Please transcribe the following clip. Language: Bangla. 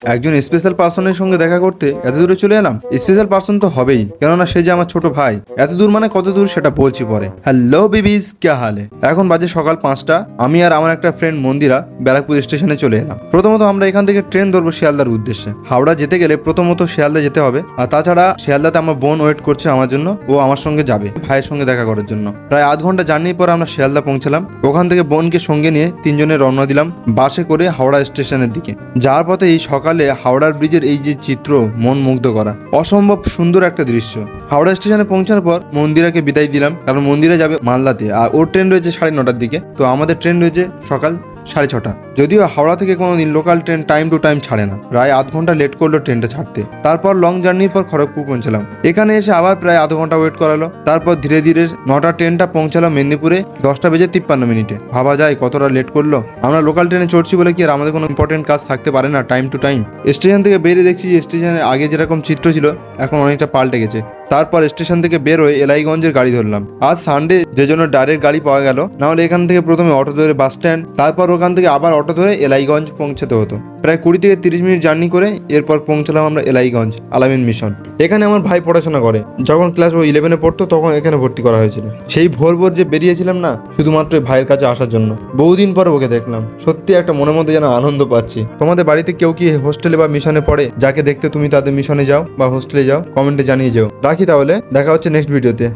একজন স্পেশাল পার্সনের সঙ্গে দেখা করতে এত দূরে চলে এলাম। স্পেশাল পার্সন তো হবেই, কেননা সে যে আমার ছোট ভাই। এত দূর মানে কত দূর সেটা বলছি পরে। হ্যালো বেবিজ, কে হালে? এখন বাজে সকাল 5টা। আমি আর আমার একটা ফ্রেন্ড মন্দিরা ব্যারাকপুর স্টেশনে চলে এলাম। প্রথমত আমরা এখান থেকে ট্রেন ধরবো শিয়ালদার উদ্দেশ্যে। হাওড়া যেতে গেলে প্রথমত শিয়ালদা যেতে হবে, আর তাছাড়া শিয়ালদাতে আমার বোন ওয়েট করছে আমার জন্য। ও আমার সঙ্গে যাবে ভাইয়ের সঙ্গে দেখা করার জন্য। প্রায় আধ ঘন্টা জার্নির পর আমরা শিয়ালদা পৌঁছালাম। ওখান থেকে বোনকে সঙ্গে নিয়ে তিনজনে রওনা দিলাম বাসে করে হাওড়া স্টেশনের দিকে। যাওয়ার পথে এই সকালে হাওড়ার ব্রিজের এই যে চিত্র, মন মুগ্ধ করা, অসম্ভব সুন্দর একটা দৃশ্য। হাওড়া স্টেশনে পৌঁছানোর পর মন্দিরাকে বিদায় দিলাম, কারণ মন্দিরা যাবে মালদাতে, আর ওর ট্রেন রয়েছে 9:30টার দিকে। তো আমাদের ট্রেন রয়েছে সকাল 6:30। যদিও হাওড়া থেকে কোনোদিন local train time to time ছাড়ে না, প্রায় আধ ঘন্টা লেট করলো ট্রেনটা ছাড়তে। তারপর লং জার্নির পর খড়গপুর পৌঁছলাম। এখানে এসে আবার প্রায় আধ ঘন্টা ওয়েট করালো। তারপর ধীরে ধীরে 9টা ট্রেনটা পৌঁছালো মেদিনীপুরে 10:53 ভাবা যায় কতটা লেট করলো। আমরা লোকাল ট্রেনে চড়ছি বলে কি আর আমাদের কোনো ইম্পর্টেন্ট কাজ থাকতে পারে না টাইম টু টাইম? স্টেশন থেকে বেরিয়ে দেখছি যে স্টেশনের আগে যেরকম চিত্র ছিল এখন অনেকটা পাল্টে গেছে। তারপর স্টেশন থেকে বের হয়ে এলাইগঞ্জের গাড়ি ধরলাম। আজ সানডে, যে জন্য ডাইরেক্ট গাড়ি পাওয়া গেল, না হলে এখান থেকে প্রথমে অটো ধরে বাস স্ট্যান্ড, তারপর ওখান থেকে আবার অটো ধরে এলাইগঞ্জ পৌঁছাতে হতো। প্রায় 20 থেকে 30 মিনিট জার্নি করে এরপর পৌঁছলাম আমরা এলাইগঞ্জ আলামিন মিশন। এখানে আমার ভাই পড়াশোনা করে। যখন ক্লাস 11-এ পড়তো তখন এখানে ভর্তি করা হয়েছিল। সেই ভোর ভোর যে বেরিয়েছিলাম না, শুধুমাত্র ভাইয়ের কাছে আসার জন্য। বহুদিন পর ওকে দেখলাম, সত্যি একটা মনের মধ্যে যেন আনন্দ পাচ্ছি। তোমাদের বাড়িতে কেউ কি হোস্টেলে বা মিশনে পড়ে? যাকে দেখতে তুমি তাদের মিশনে যাও বা হোস্টেলে যাও, কমেন্টে জানিয়ে যাও। রাখি তাহলে, দেখা হচ্ছে নেক্সট ভিডিওতে।